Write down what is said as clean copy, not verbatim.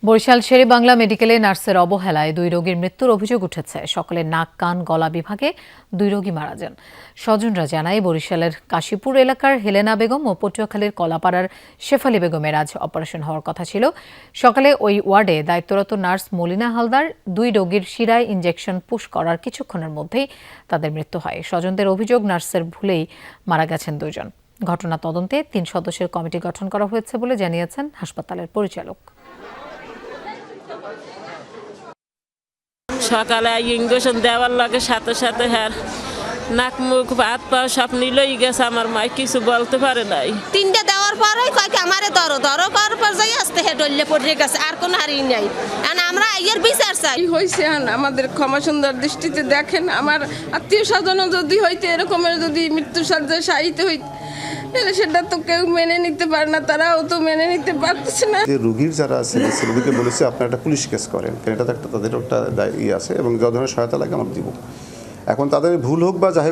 বরিশাল শেরেবাংলা মেডিকেলে নার্সের অবহেলায় 2 রোগীর মৃত্যুর অভিযোগ উঠেছে। সকালে নাক, কান, গলা বিভাগে 2 রোগী মারা যান। স্বজনরা জানায়, বরিশালের কাশীপুর এলাকার হেলেনা বেগম ও পটুয়াখালীর কলাপাড়ার শেফালী বেগমের আজ অপারেশন হওয়ার কথা ছিল। সকালে ওই ওয়ার্ডে দায়িত্বরত নার্স মলিনা হালদার 2 রোগীর শিরায় ইনজেকশন পুশ করার কিছুক্ষণের মধ্যেই তাদের মৃত্যু হয়। স্বজনদের অভিযোগ, নার্সের ভুলেই মারা গেছেন 2 জন। ঘটনা তদন্তে 3 সদস্যের কমিটি গঠন করা হয়েছে বলে জানিয়েছেন হাসপাতালের পরিচালক। সকালে ইঞ্জেকশন দেওয়ার লাগে সাথে সাথে হ্যাঁ নাক মুখ হাত পা সব নিলই গেছে। আমার মা কিছু বলতে পারে নাই। 3টে দেওয়ার পরে কয় আমারে ধরো করার পর যাই আসতে হে ডললে পড়ে গেছে, আর কোনো হারি নাই। আমরা এর বিচার চাই। কি হয়েছে আমাদের ক্ষমা সুন্দর দৃষ্টিতে দেখেন। আমার আত্মীয় স্বজনও যদি হইতে এরকমের যদি মৃত্যু সজ্জায় শায়িত হইতে, তাহলে সেটা তো কেউ মেনে নিতে পারে না, তারাও তো মেনে নিতে পারতেছে না। যে রোগীর যারা আছে রোগীকে বলেছে আপনারা একটা পুলিশ কেস করেন, কারণ এটা তো একটা তাদের একটা আছে এবং যত ধরনের সহায়তা লাগে আমরা দিব। এখন তাদের ভুল হোক বা যাই